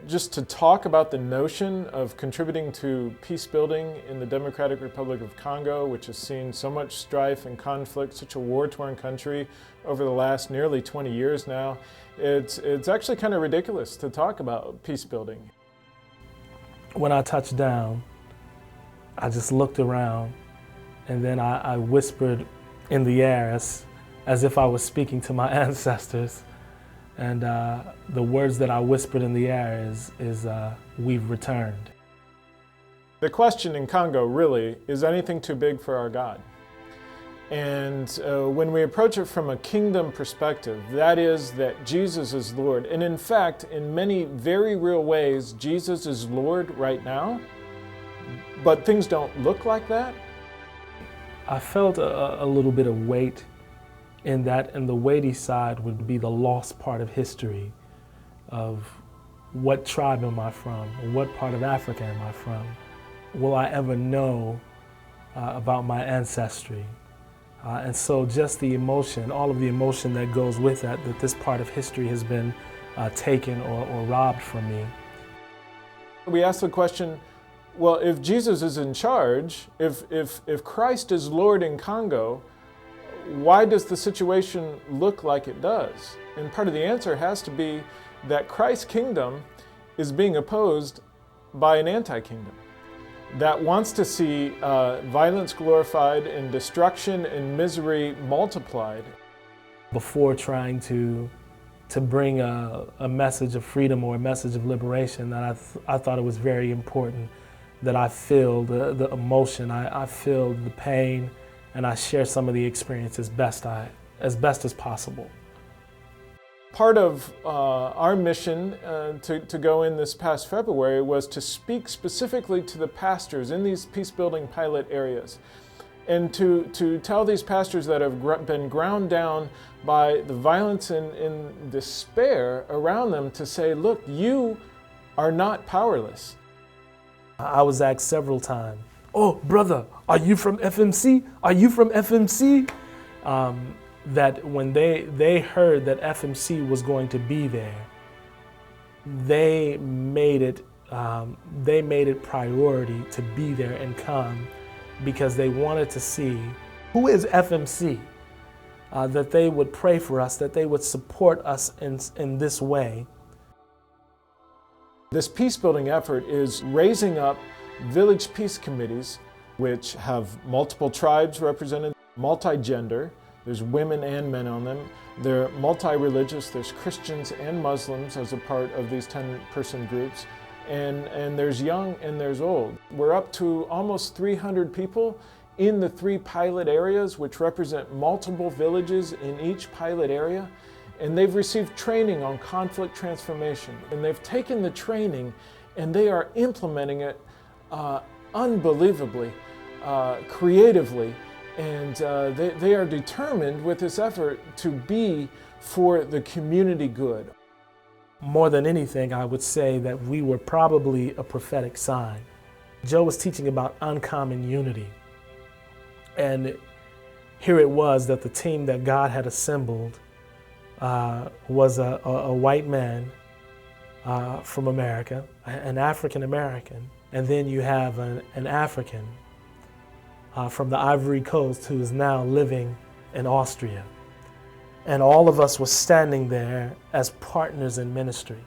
just to talk about the notion of contributing to peace building in the Democratic Republic of Congo, which has seen so much strife and conflict, such a war-torn country over the last nearly 20 years now. It's actually kind of ridiculous to talk about peace building. When I touched down, I just looked around, and then I whispered in the air as if I was speaking to my ancestors. And the words that I whispered in the air is we've returned. The question in Congo really is anything too big for our God? And when we approach it from a kingdom perspective, that is that Jesus is Lord. And in fact, in many very real ways, Jesus is Lord right now, but things don't look like that. I felt a little bit of weight in that, and the weighty side would be the lost part of history of what tribe am I from, or what part of Africa am I from? Will I ever know about my ancestry? And so just the emotion, all of the emotion that goes with that this part of history has been taken or robbed from me. We ask the question, well, if Jesus is in charge, if Christ is Lord in Congo, why does the situation look like it does? And part of the answer has to be that Christ's kingdom is being opposed by an anti-kingdom that wants to see violence glorified and destruction and misery multiplied. Before trying to bring a message of freedom or a message of liberation, that I thought it was very important that I feel the emotion, I feel the pain, and I share some of the experience as best as possible. Part of our mission to go in this past February was to speak specifically to the pastors in these peace-building pilot areas, and to tell these pastors that have been ground down by the violence and despair around them to say, look, you are not powerless. I was asked several times, oh, brother, are you from FMC? Are you from FMC? That when they heard that FMC was going to be there, they made it priority to be there and come because they wanted to see who is FMC, that they would pray for us, that they would support us in this way. This peace-building effort is raising up village peace committees which have multiple tribes represented, multi-gender, there's women and men on them, they're multi-religious, there's Christians and Muslims as a part of these 10-person groups, and there's young and there's old. We're up to almost 300 people in the 3 pilot areas, which represent multiple villages in each pilot area, and they've received training on conflict transformation, and they've taken the training and they are implementing it unbelievably, creatively, and they are determined with this effort to be for the community good. More than anything, I would say that we were probably a prophetic sign. Joe was teaching about uncommon unity, and here it was that the team that God had assembled was a white man from America, an African American, and then you have an African from the Ivory Coast who is now living in Austria. And all of us were standing there as partners in ministry.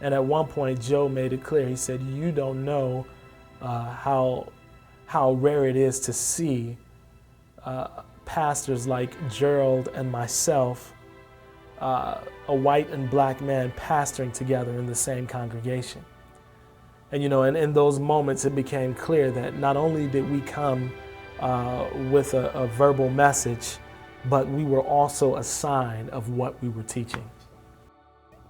And at one point, Joe made it clear. He said, you don't know how rare it is to see pastors like Gerald and myself, a white and black man pastoring together in the same congregation. And and in those moments, it became clear that not only did we come with a verbal message, but we were also a sign of what we were teaching.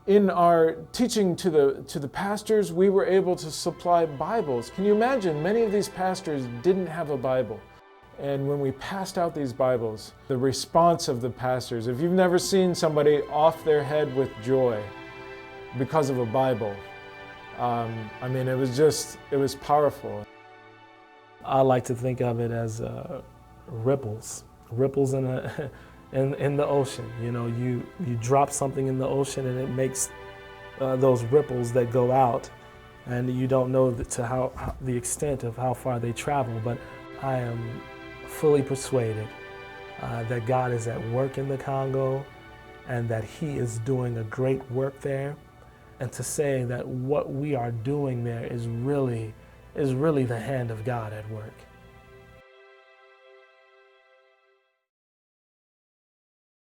In our teaching to the pastors, we were able to supply Bibles. Can you imagine? Many of these pastors didn't have a Bible. And when we passed out these Bibles, the response of the pastors, if you've never seen somebody off their head with joy because of a Bible, I mean, it was powerful. I like to think of it as ripples in the ocean. You drop something in the ocean and it makes those ripples that go out, and you don't know the extent of how far they travel. But I am fully persuaded that God is at work in the Congo and that He is doing a great work there. And to say that what we are doing there is really the hand of God at work.